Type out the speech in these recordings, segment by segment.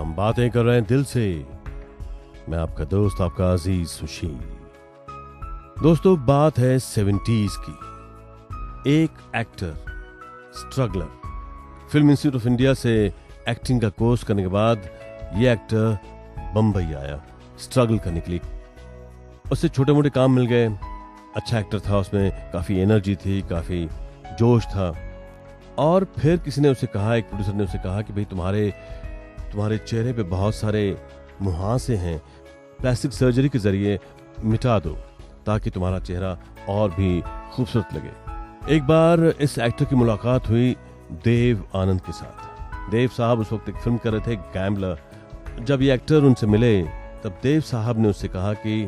हम बातें कर रहे हैं दिल से। मैं आपका दोस्त, आपका अजीज सुशील। दोस्तों, बात है 70s की। एक actor, struggler, film institute of India से एक्टिंग का कोर्स करने के बाद ये एक्टर बंबई आया स्ट्रगल करने के लिए। उससे छोटे मोटे काम मिल गए। अच्छा एक्टर था, उसमें काफी एनर्जी थी, काफी जोश था। और फिर किसी ने उसे कहा, एक प्रोड्यूसर ने उसे कहा कि भाई तुम्हारे चेहरे पे बहुत सारे मुहासे हैं, प्लास्टिक सर्जरी के जरिए मिटा दो ताकि तुम्हारा चेहरा और भी खूबसूरत लगे। एक बार इस एक्टर की मुलाकात हुई देव आनंद के साथ। देव साहब उस वक्त एक फिल्म कर रहे थे, गैम्बलर। जब ये एक्टर उनसे मिले तब देव साहब ने उससे कहा कि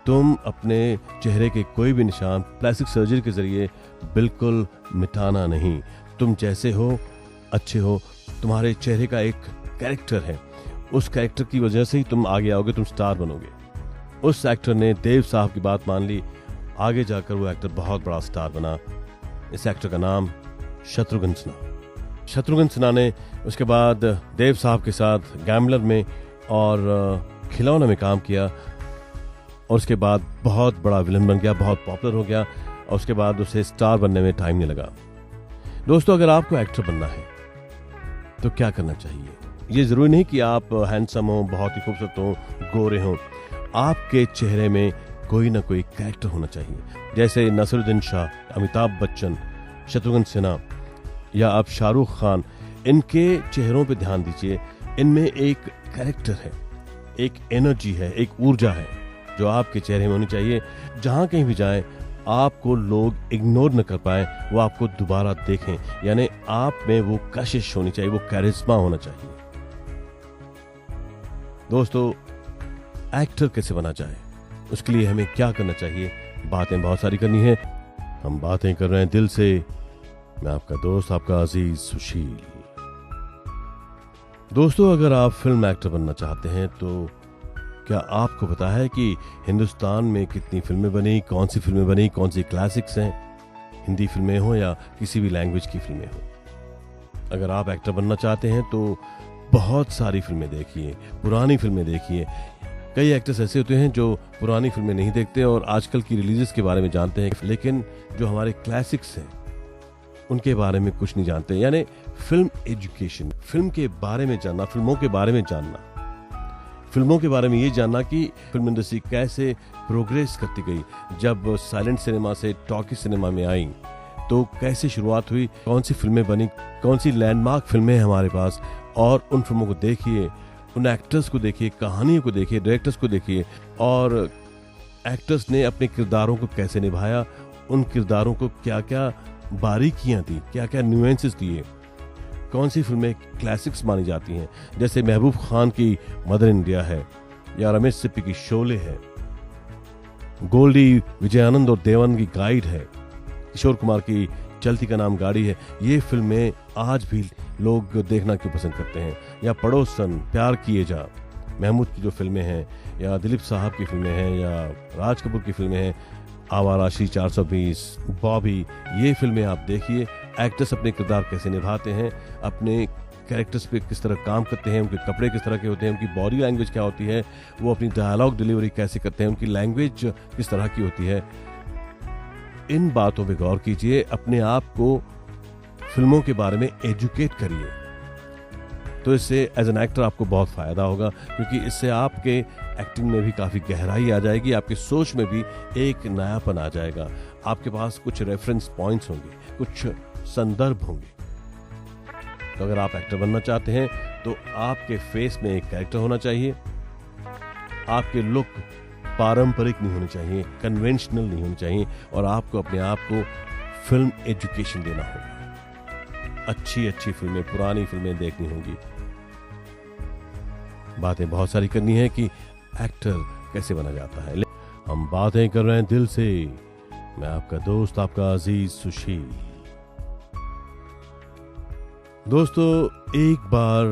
तुम अपने चेहरे के कोई भी निशान प्लास्टिक सर्जरी के जरिए बिल्कुल मिटाना नहीं। तुम जैसे हो अच्छे हो, तुम्हारे चेहरे का एक कैरेक्टर है, उस कैरेक्टर की वजह से ही तुम आगे आओगे, तुम स्टार बनोगे। उस एक्टर ने देव साहब की बात मान ली। आगे जाकर वो एक्टर बहुत बड़ा स्टार बना। इस एक्टर का नाम शत्रुघ्न सिन्हा। शत्रुघ्न सिन्हा ने उसके बाद देव साहब के साथ गैम्बलर में और खिलौना में काम किया और उसके बाद बहुत बड़ा विलन बन गया, बहुत पॉपुलर हो गया और उसके बाद उसे स्टार बनने में टाइम नहीं लगा। दोस्तों, अगर आपको एक्टर बनना है तो क्या करना चाहिए? ये जरूरी नहीं कि आप हैंडसम हो, बहुत ही खूबसूरत हो, गोरे हो। आपके चेहरे में कोई ना कोई कैरेक्टर होना चाहिए। जैसे नसीरुद्दीन शाह, अमिताभ बच्चन, शत्रुघ्न सिन्हा या अब शाहरुख खान, इनके चेहरों पे ध्यान दीजिए। इनमें एक कैरेक्टर है, एक एनर्जी है, एक ऊर्जा है जो आपके चेहरे में होनी चाहिए। जहां कहीं भी जाएं, आपको लोग इग्नोर न कर पाए, वो आपको दोबारा देखें। यानी आप में वो कशिश होनी चाहिए, वो कैरिश्मा होना चाहिए। दोस्तों, एक्टर कैसे बना जाए, उसके लिए हमें क्या करना चाहिए? बातें बहुत सारी करनी है। हम बातें कर रहे हैं दिल से। मैं आपका दोस्त, आपका अजीज सुशील। दोस्तों, अगर आप फिल्म एक्टर बनना चाहते हैं तो क्या आपको पता है कि हिंदुस्तान में कितनी फिल्में बनी, कौन सी फिल्में बनी, कौन सी क्लासिक्स हैं, हिंदी फिल्में हो या किसी भी लैंग्वेज की फिल्में हो। अगर आप एक्टर बनना चाहते हैं तो बहुत सारी फिल्में देखिए, पुरानी फिल्में देखिए। कई एक्टर्स ऐसे होते हैं जो पुरानी फिल्में नहीं देखते और आजकल की रिलीजेस के बारे में जानते हैं, लेकिन जो हमारे क्लासिक्स हैं उनके बारे में कुछ नहीं जानते। यानी फिल्म एजुकेशन, फिल्म के बारे में जानना, फिल्मों के बारे में जानना, फिल्मों के बारे में ये जानना कि फिल्म इंडस्ट्री कैसे प्रोग्रेस करती गई। जब साइलेंट सिनेमा से टॉकी सिनेमा में आई तो कैसे शुरुआत हुई, कौन सी फिल्में बनी, कौन सी लैंडमार्क फिल्में हैं हमारे पास, और उन फिल्मों को देखिए, उन एक्टर्स को देखिए, कहानियों को देखिए, डायरेक्टर्स को देखिए और एक्टर्स ने अपने किरदारों को कैसे निभाया, उन किरदारों को क्या क्या बारीकियां दी, क्या क्या न्यूएंसेस दिए, कौन सी फिल्में क्लासिक्स मानी जाती हैं। जैसे महबूब खान की मदर इंडिया है या रमेश सिप्पी की शोले है, गोल्डी विजयानंद और देवानंद की गाइड है, किशोर कुमार की चलती का नाम गाड़ी है। ये फिल्में आज भी लोग देखना क्यों पसंद करते हैं। या पड़ोसन, प्यार किए जा, महमूद की जो फिल्में हैं, या दिलीप साहब की फिल्में हैं, या राज कपूर की फिल्में हैं, आवारा, श्री 420, बॉबी, ये फिल्में आप देखिए। एक्टर्स अपने किरदार कैसे निभाते हैं, अपने कैरेक्टर्स पे किस तरह काम करते हैं, उनके कपड़े किस तरह के होते हैं, उनकी बॉडी लैंग्वेज क्या होती है, वो अपनी डायलॉग डिलीवरी कैसे करते हैं, उनकी लैंग्वेज किस तरह की होती है। इन बातों पे गौर कीजिए, अपने आप को फिल्मों के बारे में एजुकेट करिए। तो इससे एज एन एक्टर आपको बहुत फायदा होगा, क्योंकि इससे आपके एक्टिंग में भी काफी गहराई आ जाएगी, आपकी सोच में भी एक नयापन आ जाएगा। आपके पास कुछ रेफरेंस पॉइंट्स होंगे, कुछ संदर्भ होंगे। तो अगर आप एक्टर बनना चाहते हैं तो आपके फेस में एक कैरेक्टर होना चाहिए, आपके लुक पारंपरिक नहीं होनी चाहिए, कन्वेंशनल नहीं होनी चाहिए, और आपको अपने आप को फिल्म एजुकेशन देना होगा। अच्छी अच्छी फिल्में, पुरानी फिल्में देखनी होंगी। बातें बहुत सारी करनी है कि एक्टर कैसे बना जाता है। हम बातें कर रहे हैं दिल से। मैं आपका दोस्त, आपका अजीज सुशील। दोस्तों, एक बार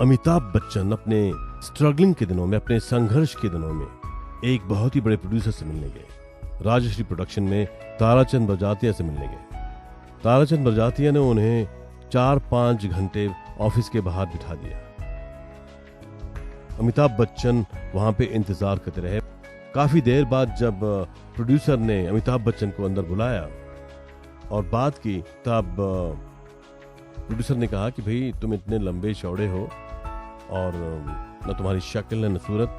अमिताभ बच्चन अपने स्ट्रगलिंग के दिनों में, अपने संघर्ष के दिनों में एक बहुत ही बड़े प्रोड्यूसर से मिलने गए। राजश्री प्रोडक्शन में ताराचंद बरजातिया से मिलने गए। ताराचंद बरजातिया ने उन्हें 4-5 घंटे ऑफिस के बाहर बिठा दिया अमिताभ बच्चन वहां पे इंतजार करते रहे। काफी देर बाद जब प्रोड्यूसर ने अमिताभ बच्चन को अंदर बुलाया और बात की, तब प्रोड्यूसर ने कहा कि भाई तुम इतने लंबे चौड़े हो और न तुम्हारी शक्ल न सूरत,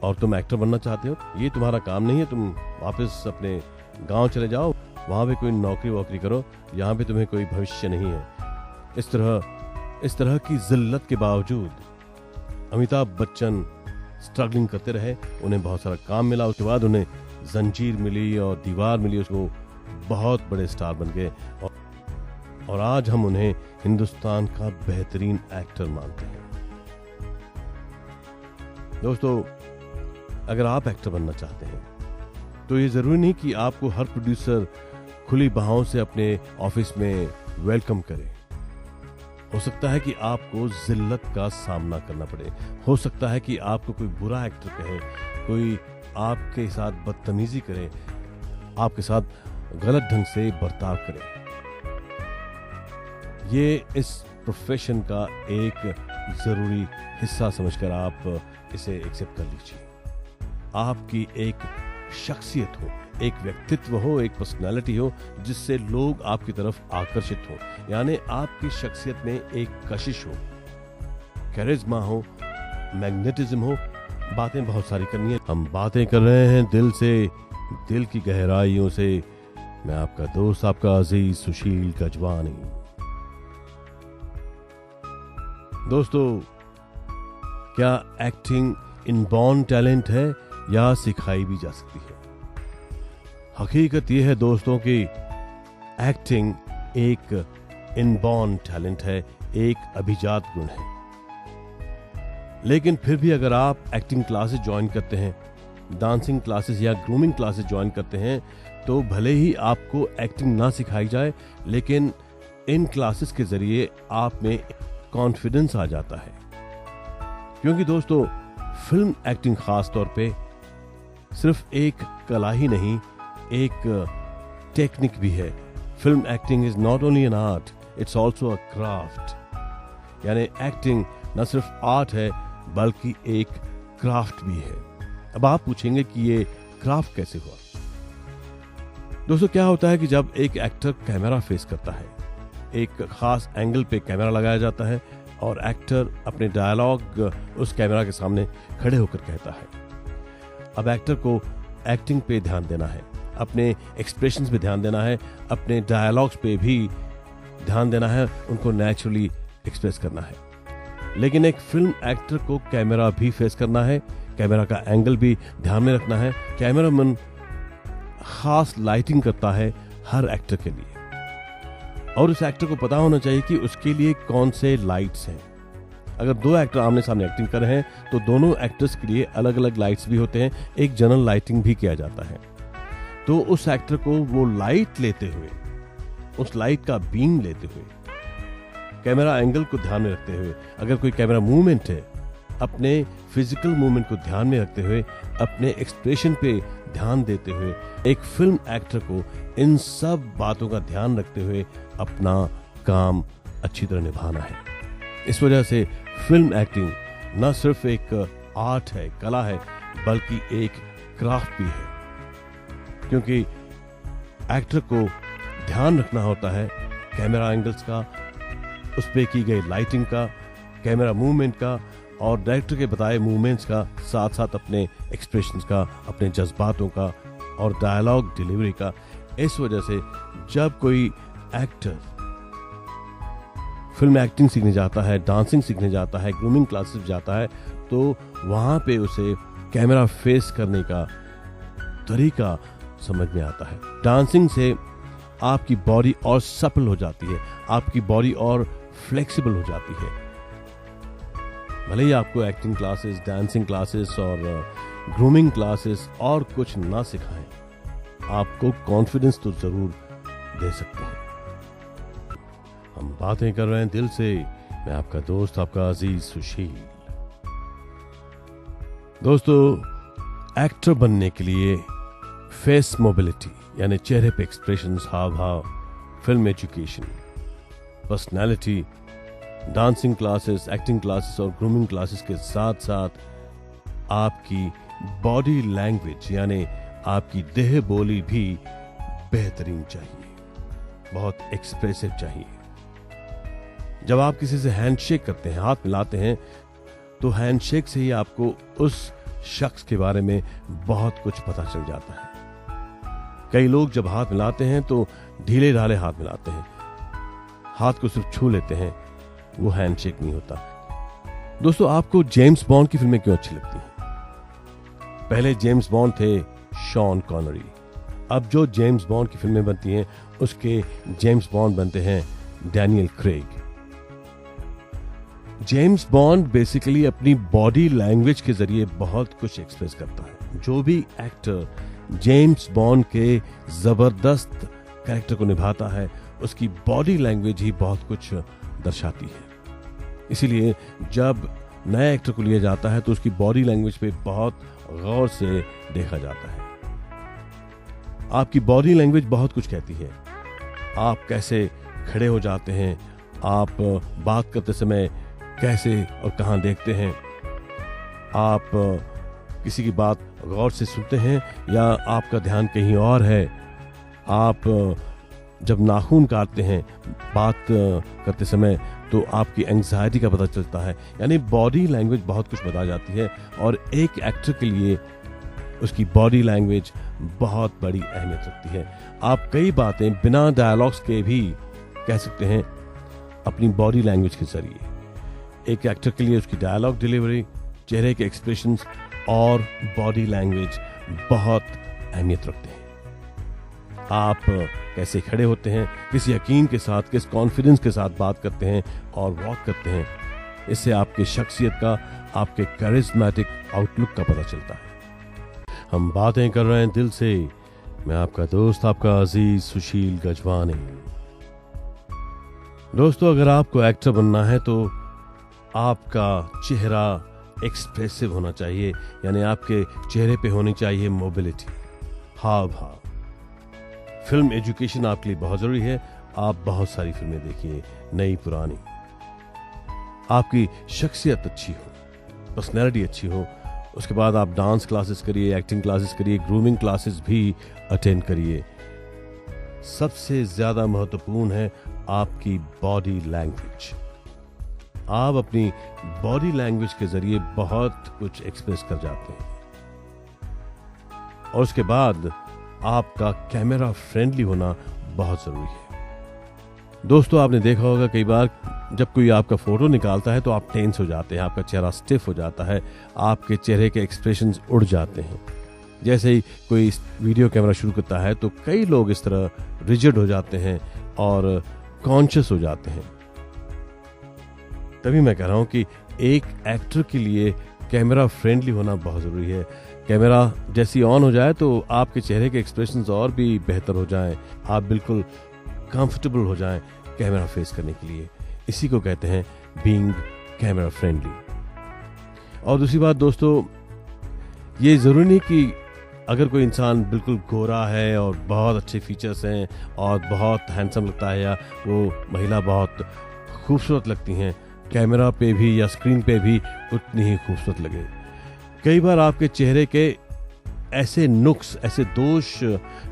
और तुम एक्टर बनना चाहते हो, ये तुम्हारा काम नहीं है। तुम वापस अपने गांव चले जाओ, वहां पे कोई नौकरी वोकरी करो, यहाँ पे तुम्हें कोई भविष्य नहीं है। इस तरह की जिल्लत के बावजूद अमिताभ बच्चन स्ट्रगलिंग करते रहे। उन्हें बहुत सारा काम मिला, उसके बाद उन्हें जंजीर मिली और दीवार मिली, उसको बहुत बड़े स्टार बन गए और आज हम उन्हें हिंदुस्तान का बेहतरीन एक्टर मानते हैं। दोस्तों, अगर आप एक्टर बनना चाहते हैं तो ये जरूरी नहीं कि आपको हर प्रोड्यूसर खुली बाहों से अपने ऑफिस में वेलकम करे। हो सकता है कि आपको जिल्लत का सामना करना पड़े, हो सकता है कि आपको कोई बुरा एक्टर कहे, कोई आपके साथ बदतमीजी करे, आपके साथ गलत ढंग से बर्ताव करे। ये इस प्रोफेशन का एक जरूरी हिस्सा समझकर आप इसे एक्सेप्ट कर लीजिए। आपकी एक शख्सियत हो, एक व्यक्तित्व हो, एक पर्सनालिटी हो जिससे लोग आपकी तरफ आकर्षित हो, यानी आपकी शख्सियत में एक कशिश हो, कैरिज्मा हो, मैग्नेटिज्म हो। बातें बहुत सारी करनी है, हम बातें कर रहे हैं दिल से, दिल की गहराइयों से। मैं आपका दोस्त, आपका अजीज सुशील गजवानी। दोस्तों, क्या एक्टिंग इनबॉर्न टैलेंट है या सिखाई भी जा सकती है? हकीकत यह है दोस्तों कि एक्टिंग एक इनबॉर्न टैलेंट है, एक अभिजात गुण है। लेकिन फिर भी अगर आप एक्टिंग क्लासेस ज्वाइन करते हैं, डांसिंग क्लासेस या ग्रूमिंग क्लासेस ज्वाइन करते हैं, तो भले ही आपको एक्टिंग ना सिखाई जाए, लेकिन इन क्लासेस के जरिए आप में कॉन्फिडेंस आ जाता है। क्योंकि दोस्तों, फिल्म एक्टिंग खास तौर पे सिर्फ एक कला ही नहीं, एक टेक्निक भी है। Film acting is not only an art, it's also a craft. यानी एक्टिंग न सिर्फ आर्ट है बल्कि एक क्राफ्ट भी है। अब आप पूछेंगे कि ये क्राफ्ट कैसे हुआ? दोस्तों, क्या होता है कि जब एक एक्टर कैमरा फेस करता है, एक खास एंगल पे कैमरा लगाया जाता है और एक्टर अपने डायलॉग उस कैमरा के सामने खड़े होकर कहता है। अब एक्टर को एक्टिंग पे ध्यान देना है, अपने एक्सप्रेशंस पे ध्यान देना है, अपने डायलॉग्स पे भी ध्यान देना है, उनको नेचुरली एक्सप्रेस करना है। लेकिन एक फिल्म एक्टर को कैमरा भी फेस करना है, कैमरा का एंगल भी ध्यान में रखना है। कैमरामैन खास लाइटिंग करता है हर एक्टर के लिए, और उस एक्टर को पता होना चाहिए कि उसके लिए कौन से लाइट्स हैं। अगर दो एक्टर आमने सामने एक्टिंग कर रहे हैं तो दोनों एक्टर्स के लिए अलग अलग लाइट्स भी होते हैं, एक जनरल लाइटिंग भी किया जाता है। तो उस एक्टर को वो लाइट लेते हुए, उस लाइट का बीम लेते हुए, कैमरा एंगल को ध्यान में रखते हुए, अगर कोई कैमरा मूवमेंट है, अपने फिजिकल मूवमेंट को ध्यान में रखते हुए, अपने एक्सप्रेशन पे ध्यान देते हुए, एक फिल्म एक्टर को इन सब बातों का ध्यान रखते हुए अपना काम अच्छी तरह निभाना है। इस वजह से फिल्म एक्टिंग न सिर्फ एक आर्ट है, कला है, बल्कि एक क्राफ्ट भी है। क्योंकि एक्टर को ध्यान रखना होता है कैमरा एंगल्स का, उस पे की गई लाइटिंग का, कैमरा मूवमेंट का और डायरेक्टर के बताए मूवमेंट्स का, साथ साथ अपने एक्सप्रेशंस का, अपने जज्बातों का और डायलॉग डिलीवरी का। इस वजह से जब कोई एक्टर फिल्म एक्टिंग सीखने जाता है, डांसिंग सीखने जाता है, ग्रूमिंग क्लासेस जाता है, तो वहां पे उसे कैमरा फेस करने का तरीका समझ में आता है। डांसिंग से आपकी बॉडी और सपल हो जाती है, आपकी बॉडी और फ्लेक्सिबल हो जाती है। भले ही आपको एक्टिंग क्लासेस, डांसिंग क्लासेस और ग्रूमिंग क्लासेस और कुछ ना सिखाएं, आपको कॉन्फिडेंस तो जरूर दे सकते हैं। हम बातें कर रहे हैं दिल से। मैं आपका दोस्त, आपका अजीज सुशील। दोस्तों, एक्टर बनने के लिए फेस मोबिलिटी यानी चेहरे पे एक्सप्रेशंस, हाव भाव, film education, personality dancing classes, acting classes और ग्रूमिंग क्लासेस के साथ साथ आपकी बॉडी लैंग्वेज यानी आपकी देह बोली भी बेहतरीन चाहिए, बहुत एक्सप्रेसिव चाहिए। जब आप किसी से हैंडशेक करते हैं, हाथ मिलाते हैं, तो हैंडशेक से ही आपको उस शख्स के बारे में बहुत कुछ पता चल जाता है। कई लोग जब हाथ मिलाते हैं तो ढीले ढाले हाथ मिलाते हैं, हाथ को सिर्फ छू लेते हैं, वो हैंडशेक नहीं होता। दोस्तों, आपको जेम्स बॉन्ड की फिल्में क्यों अच्छी लगती हैं? पहले जेम्स बॉन्ड थे शॉन कॉनरी, अब जो जेम्स बॉन्ड की फिल्में बनती हैं उसके जेम्स बॉन्ड बनते हैं Daniel Craig. James bond basically अपनी बॉडी लैंग्वेज के जरिए बहुत कुछ एक्सप्रेस करता है। जो भी एक्टर जेम्स बॉन्ड के जबरदस्त कैरेक्टर को निभाता है, उसकी बॉडी लैंग्वेज ही बहुत कुछ दर्शाती है। इसीलिए जब नए एक्टर को लिया जाता है तो उसकी बॉडी लैंग्वेज पे बहुत गौर से देखा जाता है। आपकी बॉडी लैंग्वेज बहुत कुछ कहती है। आप कैसे खड़े हो जाते हैं, आप बात करते समय कैसे और कहां देखते हैं, आप किसी की बात गौर से सुनते हैं या आपका ध्यान कहीं और है, आप जब नाखून काटते हैं बात करते समय तो आपकी एंग्जाइटी का पता चलता है। यानी बॉडी लैंग्वेज बहुत कुछ बता जाती है और एक एक्टर के लिए उसकी बॉडी लैंग्वेज बहुत बड़ी अहमियत रखती है। आप कई बातें बिना डायलॉग्स के भी कह सकते हैं अपनी बॉडी लैंग्वेज के जरिए। एक एक्टर के लिए उसकी डायलॉग डिलीवरी, चेहरे के एक्सप्रेशंस और बॉडी लैंग्वेज बहुत अहमियत रखते हैं। आप कैसे खड़े होते हैं, किस यकीन के साथ, किस कॉन्फिडेंस के साथ बात करते हैं और वॉक करते हैं, इससे आपकी शख्सियत का, आपके करिश्मेटिक आउटलुक का पता चलता है। हम बातें कर रहे हैं दिल से। मैं आपका दोस्त, आपका अजीज सुशील गजवानी। दोस्तों, अगर आपको एक्टर बनना है तो आपका चेहरा एक्सप्रेसिव होना चाहिए, यानी आपके चेहरे पे होनी चाहिए मोबिलिटी, हाव भाव। फिल्म एजुकेशन आपके लिए बहुत जरूरी है। आप बहुत सारी फिल्में देखिए, नई पुरानी। आपकी शख्सियत अच्छी हो, पर्सनैलिटी अच्छी हो, उसके बाद आप डांस क्लासेस करिए, एक्टिंग क्लासेस करिए, ग्रूमिंग क्लासेस भी अटेंड करिए। सबसे ज्यादा महत्वपूर्ण है आपकी बॉडी लैंग्वेज। आप अपनी बॉडी लैंग्वेज के जरिए बहुत कुछ एक्सप्रेस कर जाते हैं। और उसके बाद आपका कैमरा फ्रेंडली होना बहुत जरूरी है। दोस्तों, आपने देखा होगा कई बार जब कोई आपका फोटो निकालता है तो आप टेंस हो जाते हैं, आपका चेहरा स्टिफ हो जाता है, आपके चेहरे के एक्सप्रेशंस उड़ जाते हैं। जैसे ही कोई वीडियो कैमरा शुरू करता है तो कई लोग इस तरह रिजिड हो जाते हैं और कॉन्शियस हो जाते हैं। तभी मैं कह रहा हूं कि एक एक्टर के लिए कैमरा फ्रेंडली होना बहुत जरूरी है। कैमरा जैसी ऑन हो जाए तो आपके चेहरे के एक्सप्रेशंस और भी बेहतर हो जाएं, आप बिल्कुल कंफर्टेबल हो जाएं कैमरा फेस करने के लिए। इसी को कहते हैं बीइंग कैमरा फ्रेंडली। और दूसरी बात दोस्तों, ये जरूरी नहीं कि अगर कोई इंसान बिल्कुल गोरा है और बहुत अच्छे फीचर्स हैं और बहुत हैंडसम लगता है या वो महिला बहुत खूबसूरत लगती हैं, कैमरा पे भी या स्क्रीन पे भी उतनी ही खूबसूरत लगे। कई बार आपके चेहरे के ऐसे नुक्स, ऐसे दोष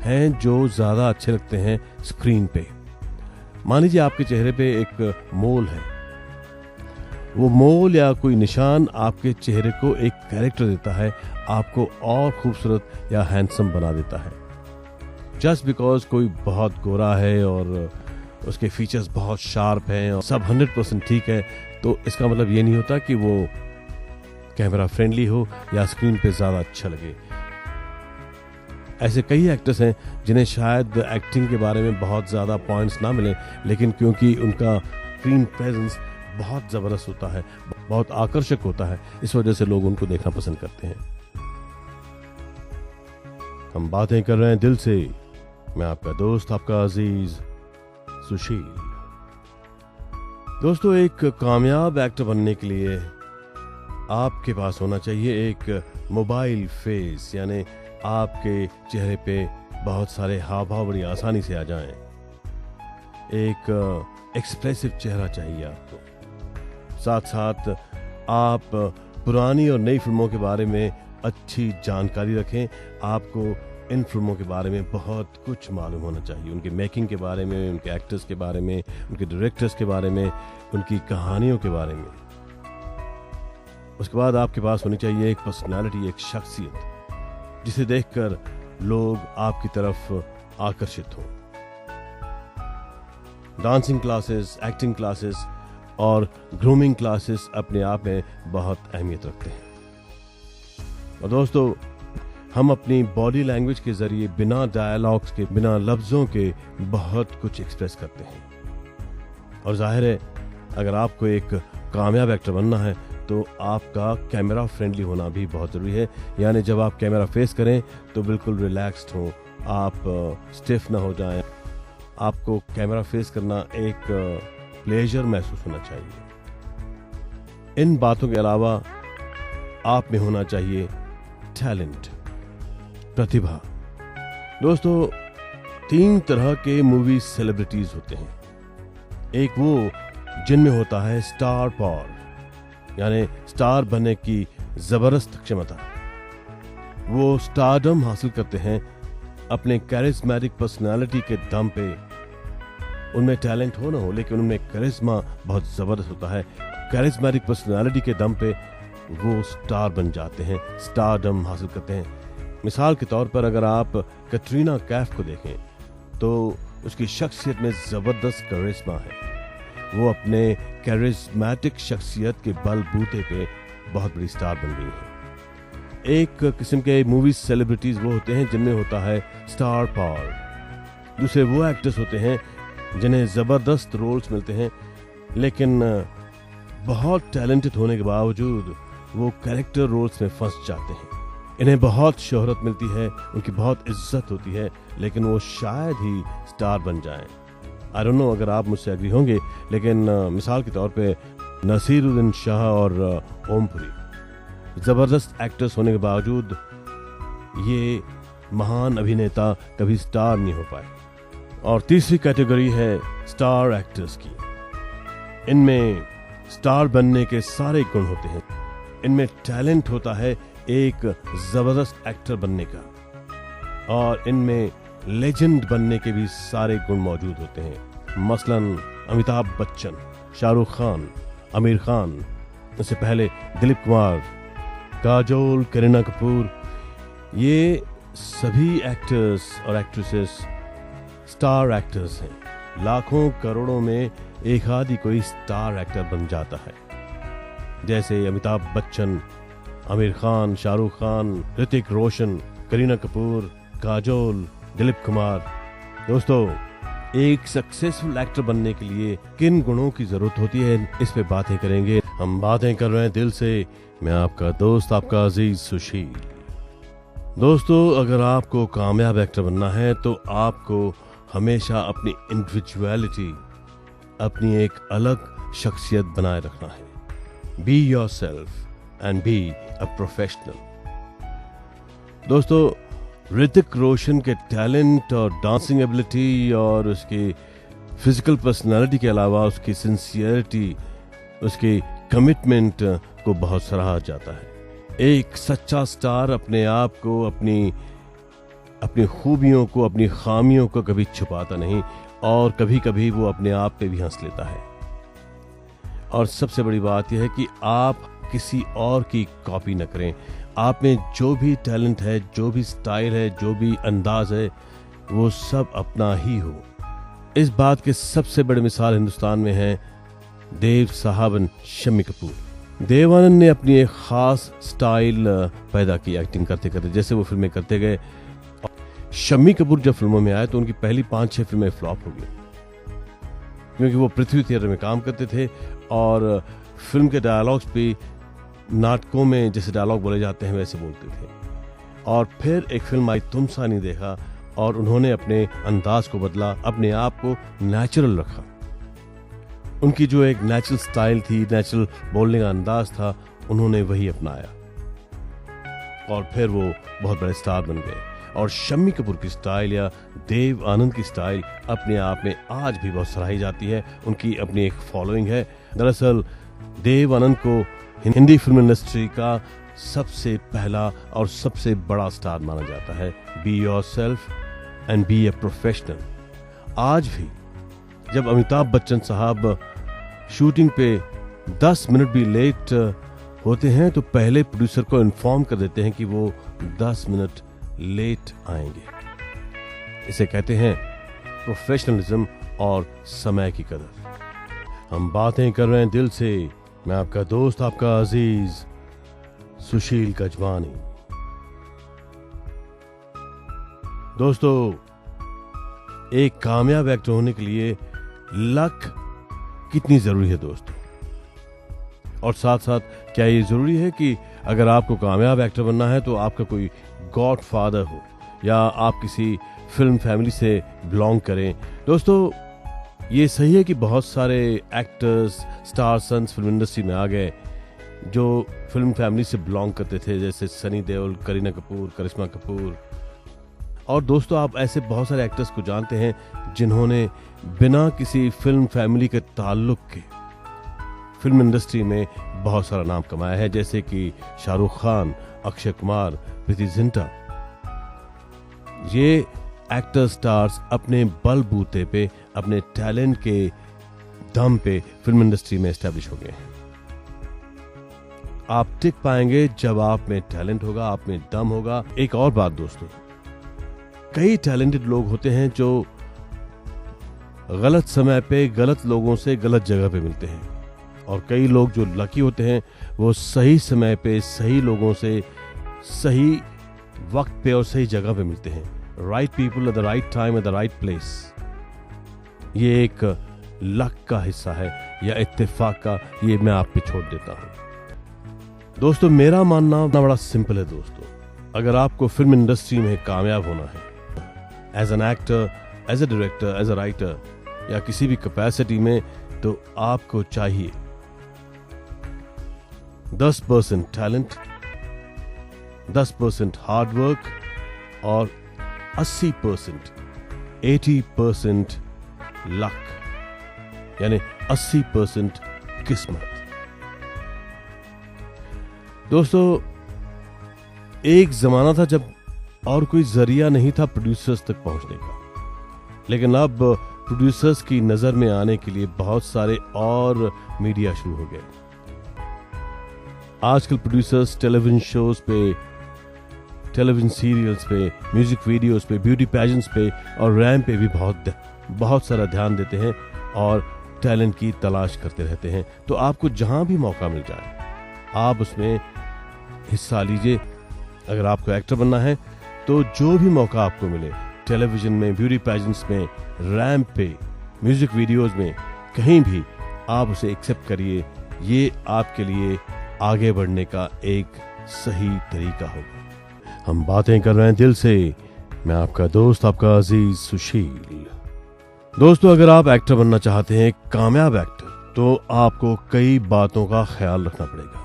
हैं जो ज्यादा अच्छे लगते हैं स्क्रीन पे। मान लीजिए आपके चेहरे पे एक मोल है, वो मोल या कोई निशान आपके चेहरे को एक कैरेक्टर देता है, आपको और खूबसूरत या हैंडसम बना देता है। जस्ट बिकॉज कोई बहुत गोरा है और उसके फीचर्स बहुत शार्प हैं और सब 100% ठीक है, तो इसका मतलब ये नहीं होता कि वो कैमरा फ्रेंडली हो या स्क्रीन पे ज्यादा अच्छा लगे। ऐसे कई एक्टर्स हैं जिन्हें शायद एक्टिंग के बारे में बहुत ज्यादा पॉइंट्स ना मिले, लेकिन क्योंकि उनका स्क्रीन प्रेजेंस बहुत जबरदस्त होता है, बहुत आकर्षक होता है, इस वजह से लोग उनको देखना पसंद करते हैं। हम बातें कर रहे हैं दिल से। मैं आपका दोस्त, आपका अजीज सुशील। दोस्तों, एक कामयाब एक्टर बनने के लिए आपके पास होना चाहिए एक मोबाइल फेस, यानी आपके चेहरे पे बहुत सारे हाव भाव बड़ी आसानी से आ जाएं। एक एक्सप्रेसिव चेहरा चाहिए आपको। साथ साथ आप पुरानी और नई फिल्मों के बारे में अच्छी जानकारी रखें। आपको इन फिल्मों के बारे में बहुत कुछ मालूम होना चाहिए, उनके मेकिंग के बारे में, उनके एक्टर्स के बारे में, उनके डायरेक्टर्स के बारे में, उनकी कहानियों के बारे में। उसके बाद आपके पास होनी चाहिए एक पर्सनालिटी, एक शख्सियत जिसे देखकर लोग आपकी तरफ आकर्षित हों। डांसिंग क्लासेस, एक्टिंग क्लासेस और ग्रूमिंग क्लासेस अपने आप में बहुत अहमियत रखते हैं। और दोस्तों, हम अपनी बॉडी लैंग्वेज के जरिए बिना डायलॉग्स के, बिना लफ्जों के बहुत कुछ एक्सप्रेस करते हैं। और जाहिर है, अगर आपको एक कामयाब एक्टर बनना है तो आपका कैमरा फ्रेंडली होना भी बहुत ज़रूरी है। यानी जब आप कैमरा फेस करें तो बिल्कुल रिलैक्स्ड हो, आप स्टिफ ना हो जाएं। आपको कैमरा फेस करना एक प्लेजर महसूस होना चाहिए। इन बातों के अलावा आप में होना चाहिए टैलेंट, प्रतिभा। दोस्तों, 3 तरह के मूवी सेलिब्रिटीज होते हैं। एक वो जिनमें होता है स्टार पावर, यानी स्टार बनने की जबरदस्त क्षमता। वो स्टारडम हासिल करते हैं अपने कैरिस्मेटिक पर्सनालिटी के दम पे। उनमें टैलेंट हो ना हो, लेकिन उनमें कैरिस्मा बहुत जबरदस्त होता है। कैरिस्मेटिक पर्सनालिटी के दम पे वो स्टार बन जाते हैं, स्टारडम हासिल करते हैं। मिसाल के तौर पर अगर आप कैटरीना कैफ को देखें तो उसकी शख्सियत में जबरदस्त कैरिस्मा है। वो अपने कैरिस्मेटिक शख्सियत के बलबूते पे बहुत बड़ी स्टार बन गई है। एक किस्म के मूवी सेलिब्रिटीज वो होते हैं जिनमें होता है स्टार पावर। दूसरे वो एक्टर्स होते हैं जिन्हें जबरदस्त रोल्स मिलते हैं, लेकिन बहुत टैलेंटेड होने के बावजूद वो कैरेक्टर रोल्स में फंस जाते हैं। इन्हें बहुत शोहरत मिलती है, उनकी बहुत इज्जत होती है, लेकिन वो शायद ही स्टार बन जाएं। आई डोंट नो अगर आप मुझसे एग्री होंगे, लेकिन मिसाल के तौर पे नसीरुद्दीन शाह और ओमपुरी जबरदस्त एक्टर्स होने के बावजूद ये महान अभिनेता कभी स्टार नहीं हो पाए। और तीसरी कैटेगरी है स्टार एक्टर्स की। इनमें स्टार बनने के सारे गुण होते हैं। इनमें टैलेंट होता है एक जबरदस्त एक्टर बनने का, और इनमें लेजेंड बनने के भी सारे गुण मौजूद होते हैं। मसलन अमिताभ बच्चन, शाहरुख खान, आमिर खान, इससे पहले दिलीप कुमार, काजोल, करीना कपूर, ये सभी एक्टर्स और एक्ट्रेसेस स्टार एक्टर्स हैं। लाखों करोड़ों में एक आदि कोई स्टार एक्टर बन जाता है, जैसे अमिताभ बच्चन, आमिर खान, शाहरुख खान, ऋतिक रोशन, करीना कपूर, काजोल, दिलीप कुमार। दोस्तों, एक सक्सेसफुल एक्टर बनने के लिए किन गुणों की जरूरत होती है, इस पे बातें करेंगे। हम बातें कर रहे हैं दिल से। मैं आपका दोस्त, आपका अजीज सुशील। दोस्तों, अगर आपको कामयाब एक्टर बनना है तो आपको हमेशा अपनी इंडिविजुअलिटी, अपनी एक अलग शख्सियत बनाए रखना है। Be yourself and be a professional. दोस्तों, ऋतिक रोशन के टैलेंट और डांसिंग एबिलिटी और उसकी फिजिकल पर्सनालिटी के अलावा उसकी सिंसियरिटी, उसकी कमिटमेंट को बहुत सराहा जाता है। एक सच्चा स्टार अपने आप को, अपनी खूबियों को, अपनी खामियों को कभी छुपाता नहीं, और कभी कभी वो अपने आप पे भी हंस लेता है। और सबसे बड़ी बात यह है कि आप किसी और की कॉपी न करें। आप में जो भी टैलेंट है, जो भी स्टाइल है, जो भी अंदाज है, वो सब अपना ही हो। इस बात के सबसे बड़े मिसाल हिंदुस्तान में है देव साहब शम्मी कपूर। देव आनंद ने अपनी एक खास स्टाइल पैदा की एक्टिंग करते करते, जैसे वो फिल्में करते गए। शम्मी कपूर जब फिल्मों में आए तो उनकी पहली 5-6 फिल्में फ्लॉप हो गई, क्योंकि वो पृथ्वी थिएटर में काम करते थे और फिल्म के डायलॉग्स भी नाटकों में जैसे डायलॉग बोले जाते हैं वैसे बोलते थे। और फिर एक फिल्म आई तुम सा नहीं देखा, और उन्होंने अपने अंदाज को बदला, अपने आप को नेचुरल रखा। उनकी जो एक नेचुरल स्टाइल थी, नेचुरल बोलने का अंदाज था, उन्होंने वही अपनाया और फिर वो बहुत बड़े स्टार बन गए। और शम्मी कपूर की स्टाइल या देव आनंद की स्टाइल अपने आप में आज भी बहुत सराही जाती है। उनकी अपनी एक फॉलोइंग है। दरअसल देव आनंद को हिंदी फिल्म इंडस्ट्री का सबसे पहला और सबसे बड़ा स्टार माना जाता है। Be yourself and be a professional. आज भी जब अमिताभ बच्चन साहब शूटिंग पे 10 मिनट भी लेट होते हैं तो पहले प्रोड्यूसर को इन्फॉर्म कर देते हैं कि वो 10 मिनट लेट आएंगे। इसे कहते हैं प्रोफेशनलिज्म और समय की कदर। हम बातें कर रहे हैं दिल से। मैं आपका दोस्त, आपका अजीज सुशील गजवानी। दोस्तों, एक कामयाब एक्टर होने के लिए लक कितनी जरूरी है दोस्तों, और साथ साथ क्या ये जरूरी है कि अगर आपको कामयाब एक्टर बनना है तो आपका कोई गॉड फादर हो या आप किसी फिल्म फैमिली से बिलोंग करें। दोस्तों, ये सही है कि बहुत सारे actors, star sons film industry में आ गए जो फिल्म फैमिली से बिलोंग करते थे, जैसे सनी देओल, करीना कपूर, करिश्मा कपूर। और दोस्तों, आप ऐसे बहुत सारे एक्टर्स को जानते हैं जिन्होंने बिना किसी फिल्म फैमिली के ताल्लुक के फिल्म इंडस्ट्री में बहुत सारा नाम कमाया है, जैसे कि शाहरुख खान, अक्षय कुमार, प्रीति जिंटा। ये एक्टर स्टार्स अपने बलबूते पे, अपने टैलेंट के दम पे फिल्म इंडस्ट्री में एस्टेब्लिश हो गए हैं। आप टिक पाएंगे जब आप में टैलेंट होगा, आप में दम होगा। एक और बात दोस्तों, कई टैलेंटेड लोग होते हैं जो गलत समय पे गलत लोगों से गलत जगह पे मिलते हैं, और कई लोग जो लकी होते हैं वो सही समय पे सही लोगों से सही वक्त पे और सही जगह पे मिलते हैं। Right people at the right time at the right place. ये एक लक का हिस्सा है या इत्तेफाक का, ये मैं आप पे छोड़ देता हूं। दोस्तों, मेरा मानना बड़ा सिंपल है दोस्तों। अगर आपको फिल्म इंडस्ट्री में कामयाब होना है, as an actor, as a director, as a writer या किसी भी कैपेसिटी में, तो आपको चाहिए 10% टैलेंट, 10% हार्ड वर्क और 80% लक, यानी 80% किस्मत। दोस्तों, एक जमाना था जब और कोई जरिया नहीं था प्रोड्यूसर्स तक पहुंचने का, लेकिन अब प्रोड्यूसर्स की नजर में आने के लिए बहुत सारे और मीडिया शुरू हो गए। आजकल प्रोड्यूसर्स टेलीविजन शोज पे, टेलीविजन सीरियल्स पे, म्यूजिक वीडियोस पे, ब्यूटी पैजेंट्स पे और रैम पे भी बहुत सारा ध्यान देते हैं और टैलेंट की तलाश करते रहते हैं। तो आपको जहां भी मौका मिल जाए आप उसमें हिस्सा लीजिए। अगर आपको एक्टर बनना है तो जो भी मौका आपको मिले, टेलीविजन में, ब्यूटी पैजेंट्स में, रैम पे, म्यूजिक वीडियोस में, कहीं भी आप उसे एक्सेप्ट करिए। ये आपके लिए आगे बढ़ने का एक सही तरीका होगा। हम बातें कर रहे हैं दिल से। मैं आपका दोस्त, आपका अजीज सुशील। दोस्तों, अगर आप एक्टर बनना चाहते हैं, कामयाब एक्टर, तो आपको कई बातों का ख्याल रखना पड़ेगा।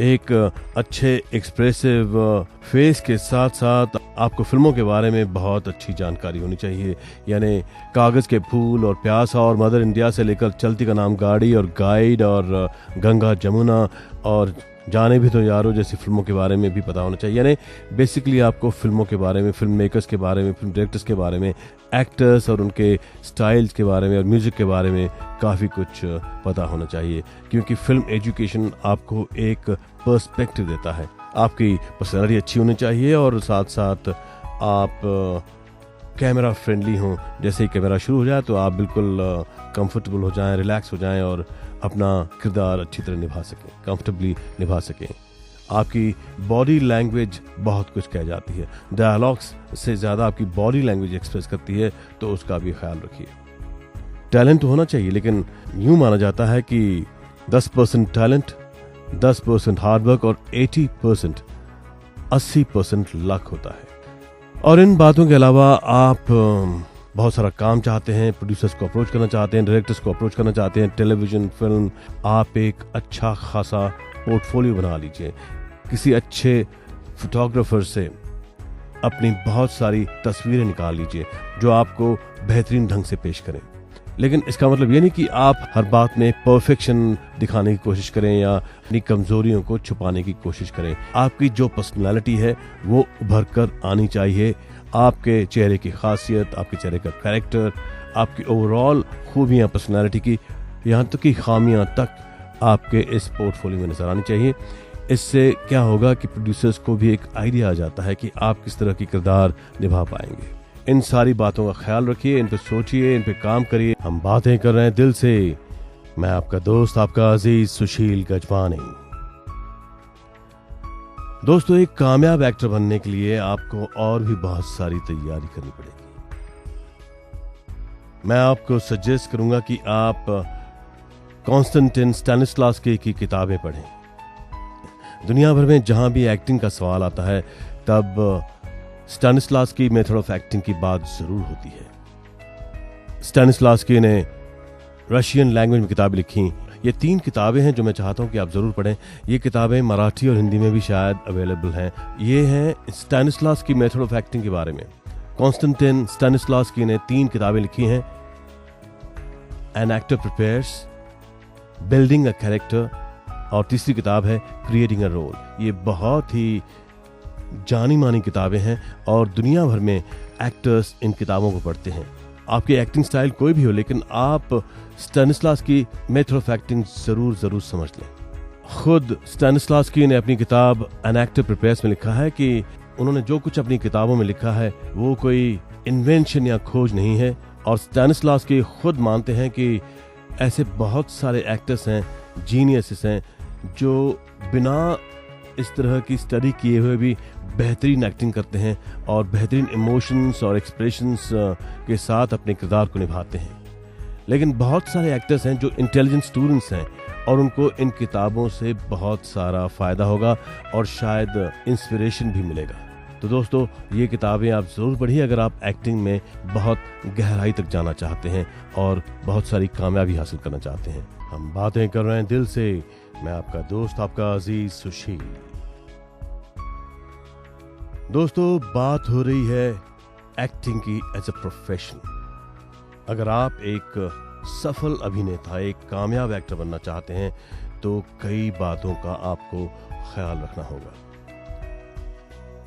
एक अच्छे एक्सप्रेसिव फेस के साथ साथ आपको फिल्मों के बारे में बहुत अच्छी जानकारी होनी चाहिए, यानी कागज के फूल और प्यासा और मदर इंडिया से लेकर चलती का नाम गाड़ी और गाइड और गंगा जमुना और जाने भी तो यारो जैसी फिल्मों के बारे में भी पता होना चाहिए। यानी बेसिकली आपको फिल्मों के बारे में, फिल्म मेकर्स के बारे में, फिल्म डायरेक्टर्स के बारे में, एक्टर्स और उनके स्टाइल्स के बारे में और म्यूजिक के बारे में काफ़ी कुछ पता होना चाहिए, क्योंकि फिल्म एजुकेशन आपको एक पर्सपेक्टिव देता है। आपकी पर्सनैलिटी अच्छी होनी चाहिए और साथ साथ आप कैमरा फ्रेंडली हों। जैसे ही कैमरा शुरू हो जाए तो आप बिल्कुल कंफर्टेबल हो जाएं, रिलैक्स हो जाएं और अपना किरदार अच्छी तरह निभा सकें, कंफर्टेबली निभा सकें। आपकी बॉडी लैंग्वेज बहुत कुछ कह जाती है। डायलॉग्स से ज़्यादा आपकी बॉडी लैंग्वेज एक्सप्रेस करती है, तो उसका भी ख्याल रखिए। टैलेंट होना चाहिए, लेकिन यूं माना जाता है कि 10% टैलेंट, 10% हार्डवर्क और 80% लक होता है। और इन बातों के अलावा आप बहुत सारा काम चाहते हैं, प्रोड्यूसर्स को अप्रोच करना चाहते हैं, डायरेक्टर्स को अप्रोच करना चाहते हैं, टेलीविजन, फिल्म, आप एक अच्छा खासा पोर्टफोलियो बना लीजिए। किसी अच्छे फोटोग्राफर से अपनी बहुत सारी तस्वीरें निकाल लीजिए जो आपको बेहतरीन ढंग से पेश करें। लेकिन इसका मतलब ये नहीं कि आप हर बात में परफेक्शन दिखाने की कोशिश करें या अपनी कमजोरियों को छुपाने की कोशिश करें। आपकी जो पर्सनालिटी है वो उभर कर आनी चाहिए। आपके चेहरे की खासियत, आपके चेहरे का कैरेक्टर, आपकी ओवरऑल खूबियां पर्सनालिटी की, यहाँ तक कि खामियां तक आपके इस पोर्टफोलियो में नजर आनी चाहिए। इससे क्या होगा कि प्रोड्यूसर्स को भी एक आइडिया आ जाता है कि आप किस तरह की किरदार निभा पाएंगे। इन सारी बातों का ख्याल रखिए, इन पर सोचिए, इन पर काम करिए। हम बातें कर रहे हैं दिल से। मैं आपका दोस्त, आपका अजीज सुशील गजवानी। दोस्तों, एक कामयाब एक्टर बनने के लिए आपको और भी बहुत सारी तैयारी करनी पड़ेगी। मैं आपको सजेस्ट करूंगा कि आप कॉन्स्टेंटिन स्टैनिस्लावस्की की किताबें पढ़ें। दुनिया भर में जहां भी एक्टिंग का सवाल आता है तब स्टैनिस्लावस्की मेथड ऑफ एक्टिंग की बात जरूर होती है। स्टैनिस्लावस्की ने रशियन लैंग्वेज में किताबें लिखी। ये 3 किताबें हैं जो मैं चाहता हूं कि आप जरूर पढ़ें। ये किताबें मराठी और हिंदी में भी शायद अवेलेबल हैं। ये हैं स्टैनिस्लावस्की मेथड ऑफ एक्टिंग के बारे में। कॉन्स्टेंटिन स्टैनिस्लावस्की ने 3 किताबें लिखी हैं। An actor prepares, building a character, और तीसरी किताब है क्रिएटिंग अ रोल। ये बहुत ही जानी मानी किताबें हैं और दुनिया भर में एक्टर्स इन किताबों को पढ़ते हैं। आपकी एक्टिंग स्टाइल कोई भी हो, लेकिन आप स्टैनिस्लावस्की मेथड ऑफ एक्टिंग जरूर समझ लें। खुद स्टैनिस्लावस्की ने अपनी किताब एन एक्टर प्रिपेयर्स में लिखा है कि उन्होंने जो कुछ अपनी किताबों में लिखा है वो कोई इन्वेंशन या खोज नहीं है। और स्टैनिस्लावस्की खुद मानते हैं कि ऐसे बहुत सारे एक्टर्स हैं, जीनियसेस हैं, जो बिना इस तरह की स्टडी किए हुए भी बेहतरीन एक्टिंग करते हैं और बेहतरीन इमोशंस और एक्सप्रेशंस के साथ अपने किरदार को निभाते हैं। लेकिन बहुत सारे एक्टर्स हैं जो इंटेलिजेंट स्टूडेंट्स हैं और उनको इन किताबों से बहुत सारा फायदा होगा और शायद इंस्पिरेशन भी मिलेगा। तो दोस्तों, ये किताबें आप जरूर पढ़िए अगर आप एक्टिंग में बहुत गहराई तक जाना चाहते हैं और बहुत सारी कामयाबी हासिल करना चाहते हैं। हम बातें कर रहे हैं दिल से। मैं आपका दोस्त, आपका अजीज सुशील। दोस्तों, बात हो रही है एक्टिंग की एज अ प्रोफेशन। अगर आप एक सफल अभिनेता, एक कामयाब एक्टर बनना चाहते हैं तो कई बातों का आपको ख्याल रखना होगा।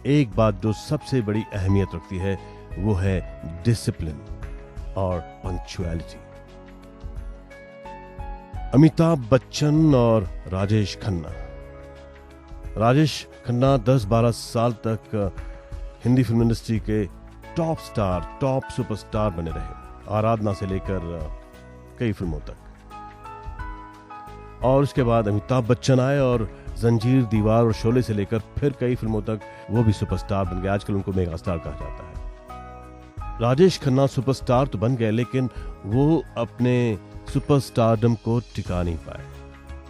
एक बात जो सबसे बड़ी अहमियत रखती है वो है डिसिप्लिन और पंक्चुअलिटी। अमिताभ बच्चन और राजेश खन्ना। राजेश खन्ना 10-12 साल तक हिंदी फिल्म इंडस्ट्री के टॉप स्टार, टॉप सुपरस्टार बने रहे, आराधना से लेकर कई फिल्मों तक। और उसके बाद अमिताभ बच्चन आए और जंजीर, दीवार और शोले से लेकर फिर कई फिल्मों तक वो भी सुपरस्टार बन गए। आजकल उनको मेगा स्टार कहा जाता है। राजेश खन्ना सुपरस्टार तो बन गए, लेकिन वो अपने सुपरस्टारडम को टिका नहीं पाए।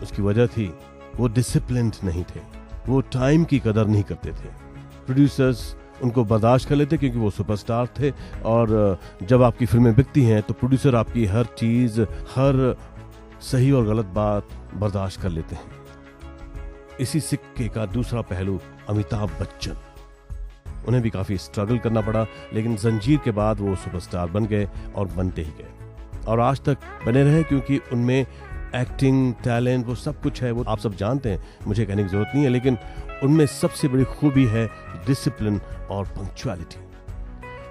उसकी वजह थी वो डिसिप्लिन्ड नहीं थे, वो टाइम की कदर नहीं करते थे। प्रोड्यूसर्स उनको बर्दाश्त कर लेते क्योंकि वो सुपरस्टार थे, और जब आपकी फिल्में बिकती हैं तो प्रोड्यूसर आपकी हर चीज, हर सही और गलत बात बर्दाश्त कर लेते हैं। इसी सिक्के का दूसरा पहलू अमिताभ बच्चन। उन्हें भी काफी स्ट्रगल करना पड़ा, लेकिन जंजीर के बाद वो सुपरस्टार बन गए और बनते ही गए और आज तक बने रहे, क्योंकि उनमें एक्टिंग, टैलेंट, वो सब कुछ है। वो आप सब जानते हैं, मुझे कहने की जरूरत नहीं है, लेकिन उनमें सबसे बड़ी खूबी है डिसिप्लिन और पंक्चुअलिटी।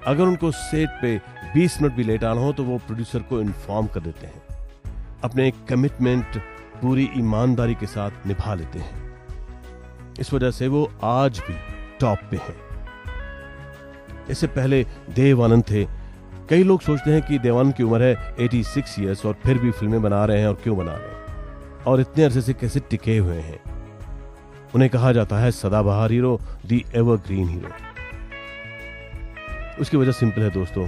अगर उनको सेट पे 20 मिनट भी लेट आना हो तो वो प्रोड्यूसर को इन्फॉर्म कर देते हैं। अपने कमिटमेंट पूरी ईमानदारी के साथ निभा लेते हैं। इस वजह से वो आज भी टॉप पे हैं। इससे पहले देव आनंद थे। कई लोग सोचते हैं कि देव आनंद की उम्र है 86 ईयर्स और फिर भी फिल्में बना रहे हैं, और क्यों बना रहे हैं और इतने अरसे से कैसे टिके हुए हैं। उन्हें कहा जाता है सदाबहार हीरो, दी एवरग्रीन हीरो। उसकी वजह सिंपल है दोस्तों,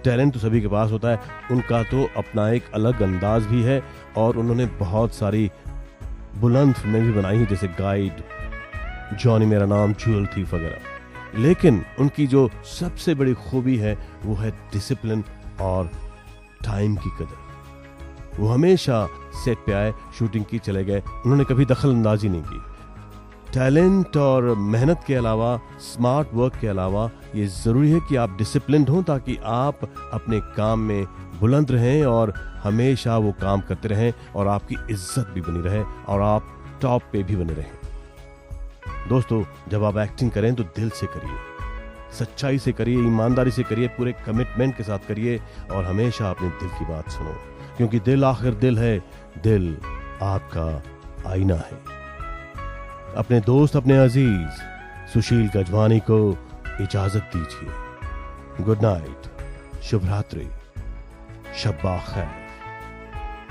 टैलेंट तो सभी के पास होता है, उनका तो अपना एक अलग अंदाज भी है और उन्होंने बहुत सारी बुलंद फिल्में भी बनाई हैं, जैसे गाइड, जॉनी मेरा नाम, ज्वेल थीफ वगैरह। लेकिन उनकी जो सबसे बड़ी खूबी है वो है डिसिप्लिन और टाइम की कदर। वो हमेशा सेट पे आए, शूटिंग की, चले गए, उन्होंने कभी दखल अंदाजी नहीं की। टैलेंट और मेहनत के अलावा, स्मार्ट वर्क के अलावा, ये ज़रूरी है कि आप डिसिप्लिन्ड हों ताकि आप अपने काम में बुलंद रहें और हमेशा वो काम करते रहें और आपकी इज्जत भी बनी रहे और आप टॉप पे भी बने रहें। दोस्तों, जब आप एक्टिंग करें तो दिल से करिए, सच्चाई से करिए, ईमानदारी से करिए, पूरे कमिटमेंट के साथ करिए और हमेशा अपने दिल की बात सुनो, क्योंकि दिल आखिर दिल है, दिल आपका आईना है। अपने दोस्त, अपने अजीज सुशील गजवानी को इजाजत दीजिए। गुड नाइट, शुभ रात्रि, शब्बा खैर।